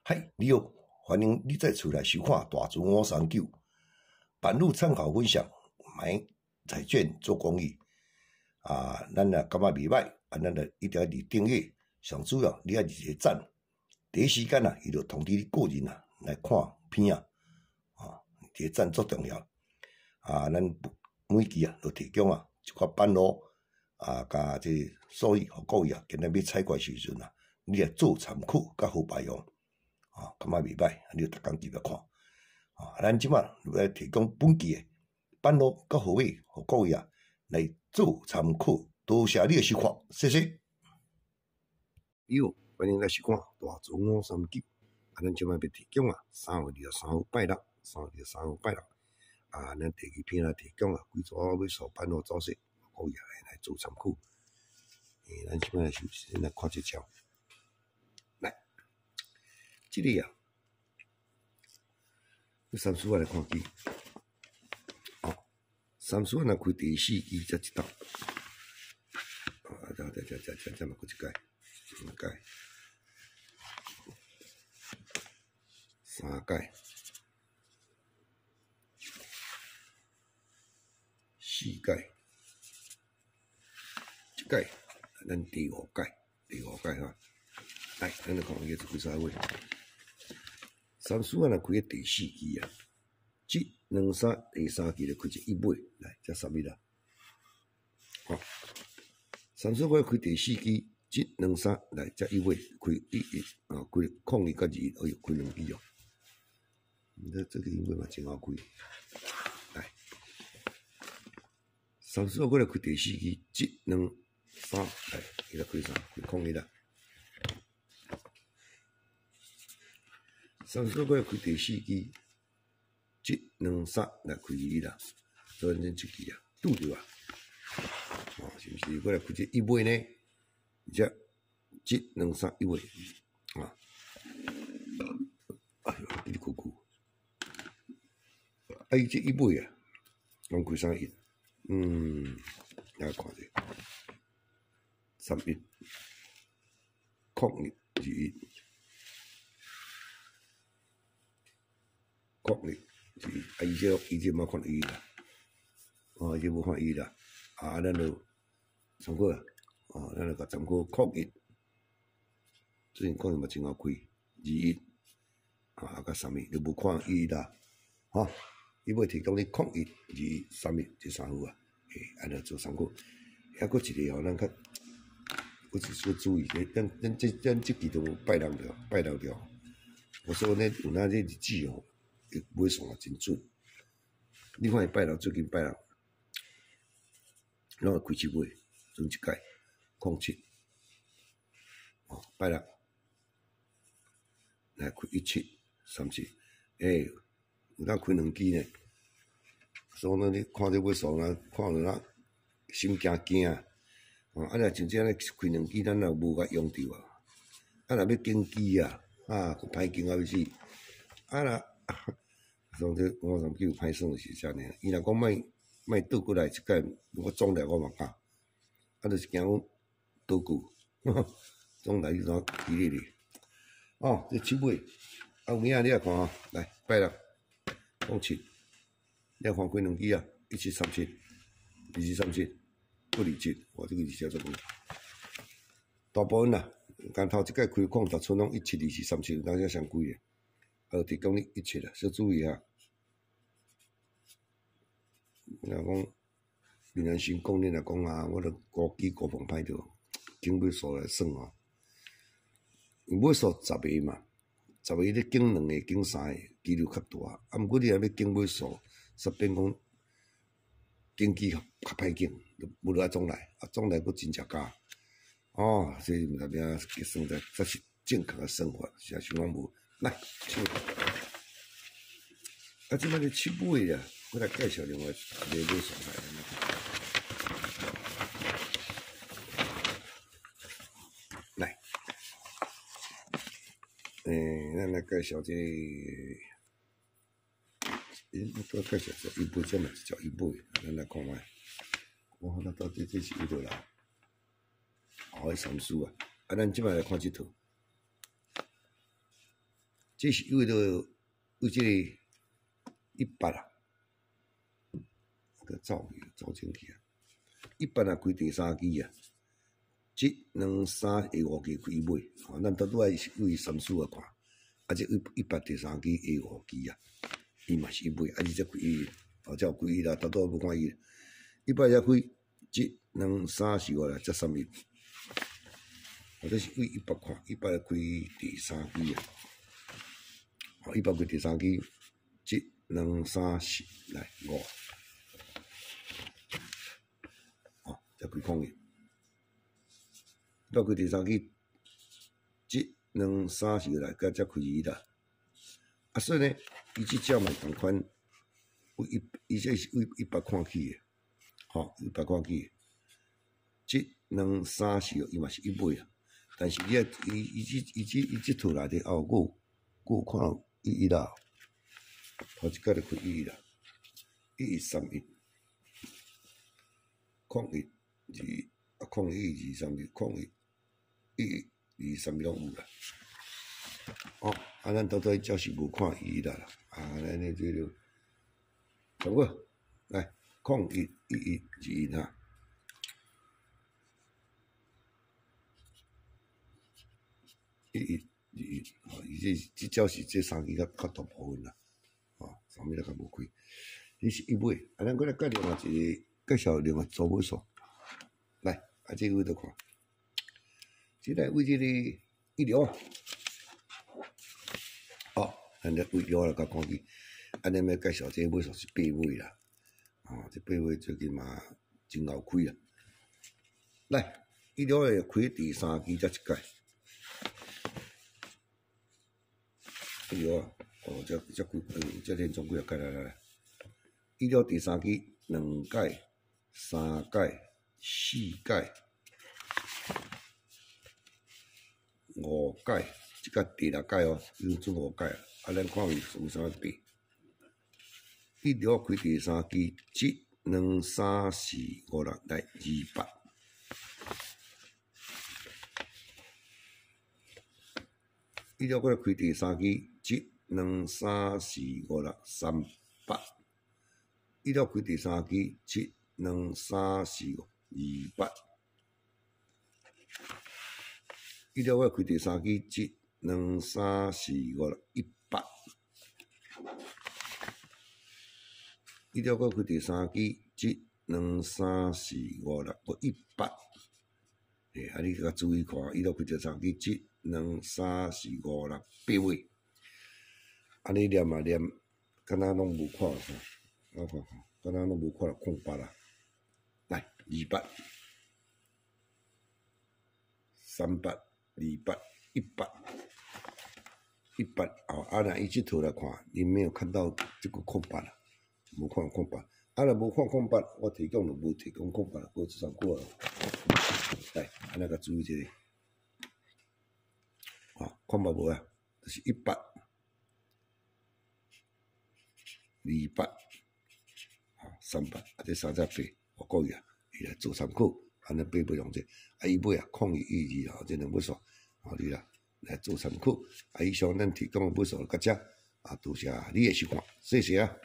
嗨，你好，欢迎你再出来收看大船539，版路参考分享，买彩券做公益咱若感觉袂歹咱就一定要订阅，上主要你要一个赞，第一时间伊就通知你个人来看片一个赞足重要咱每期就提供一寡版路甲这所以互各位今日要采购时阵你来做参考甲好排用。感觉袂歹，你逐工记得看。咱即马要提供本期的版路甲号码，互各位来做参考。多谢你的收看，谢谢。你好，欢迎来收看大船539。咱即马要提供3月23号拜六咱第二篇提供几组要数版路走势，各位来做参考。咱即马先来看一条。这个三叔来看机，三叔若开第4期才一档，再嘛搁一届，3届，4届，这届咱第5届来，咱来看伊做几啥位。三叔若开第4期这2-3第3期就开一尾，来这3米三叔开第4期，这2-3来这一尾开1-1开0-2甲2，哎呦开2支这个因为嘛真好开，来三叔来开第4期，这2-3来伊来开啥？开0-1啦。三叔来开第4期，这2-3来开2啦，所以咱这期拄着是不是？过来开这一尾呢？这2-3一尾哎呦，叽里咕咕，伊这一尾拢开啥1？来看者3-1 0-1 2-1。伊这冇看1啦，伊这无看1啦，咱就参考咱就甲参考0-1，最近0-1嘛真好开2-1甲3-1，就无看1啦，伊要提供你0-1、2-1、3-1这3号安尼做参考。还佫一个咱较，要注意咱这期都拜六了，我说呢有那这日子买算也真准，你看拜六最近拜六，拢会开7尾，剩一届0-7，拜六来开1-7、3-7，有当开2支呢，所以呢你看这尾数看了心惊若真正咧开2支，咱若无甲用着若要经机佫歹经到要死，总之539歹算就是遮尔，伊若讲莫倒过来一届，我总来我嘛怕，就是惊阮倒久，总来你怎记哩哩？这7尾有影你也看来拜六0-7，你也看开2支1-7、3-7、2-7、3-7、2-7，哇，这个2-7做讲大部分刚头一届开空，逐村拢1-7、2-7、3-7，有当时上贵提供你1-7小注意若讲闽南新讲，你若讲我著高机高澎歹着，经尾数来算尾数10个嘛，10个你经2个、经3个，几率较大。毋过你若要经尾数，煞变讲经机较歹经，无爱总来，总来佫真正假。这内面计算的才是正确的算法，是想讲无来。即摆咧7尾我来介绍另外一个买数来，咱来介绍这个，介绍一尾，这嘛是叫一尾，咱来看卖。那到底这是一头啦？三叔咱即摆来看这套。这是为了为这个100啊，个走进去啊，100啊开第3支啊，1、2、3、下5支开尾，吼，咱倒拄爱为参数啊看，啊，这100第3支下5支啊，伊嘛是尾，啊，你才开伊，哦，才有开伊啦，倒无看伊，100才开1、2、3、4、5来才31，或者是为100看，100开第3支啊，好，100开第3支，1、2、3、4来5。才开空去，到开第3支，1、2、3、4来，甲才开伊啦。啊，所以呢，伊即只嘛同款，伊这是为100看起的，吼，100看起的，1、2、3、4，伊嘛是1尾啊。但是伊即套内底也有看11啦，头一届就开11啦，1131，空1。空1、2、3、空1、1、2、3拢有啦。哦，啊，咱倒倒照是无看伊啦，啊，咱呢这就差不多，来，空1、1、1、2哈，1、1、2、哦，伊这照是这3支较大部分啦，哦，啥物都较无开，你是1尾，啊，咱过来介绍另外组尾数。来，啊，这个位着看，这来为这个医疗啊，哦，咱来为疗来甲讲起，安尼要介绍这个尾数是8尾啦，哦，这8尾最近嘛真后开啊。来，医疗会开第3支才一届，医疗啊，哦，这连总几啊届来，医疗第3支2届、3届。4届、5届，即个第6届哦，已经做5届啊。啊，咱看有啥变？伊了开第3支，1、2、3、4、5、6来200。伊了过来开第3支，1、2、3、4、5、6、300。伊了开第3支，1、2、3、4、5。200，伊了我开第3支1、2、3、4、5、6、100，伊了我开第3支1、2、3、4、5、6、100，诶，啊你甲注意看，伊了开第3支1、2、3、4、5、6、8尾，安尼念啊念，敢若拢无看啥，我看看，敢若拢无看到空白啦。来200、300、200、100哦，啊，若伊即套来看，你没有看到这个空白啦，无看空白。啊，若无看空白，我提供就无提供空白，过这上过了。来，安尼甲注意这个，啊，空白无啊，就是100、200、300，啊，这3只8。我告伊啊，伊来做参考，安尼8尾用这，啊伊尾啊空1、1、2吼，这两尾数，吼你啦来做参考，啊以上咱提供的尾数到这，啊多谢你的收看，谢谢啊。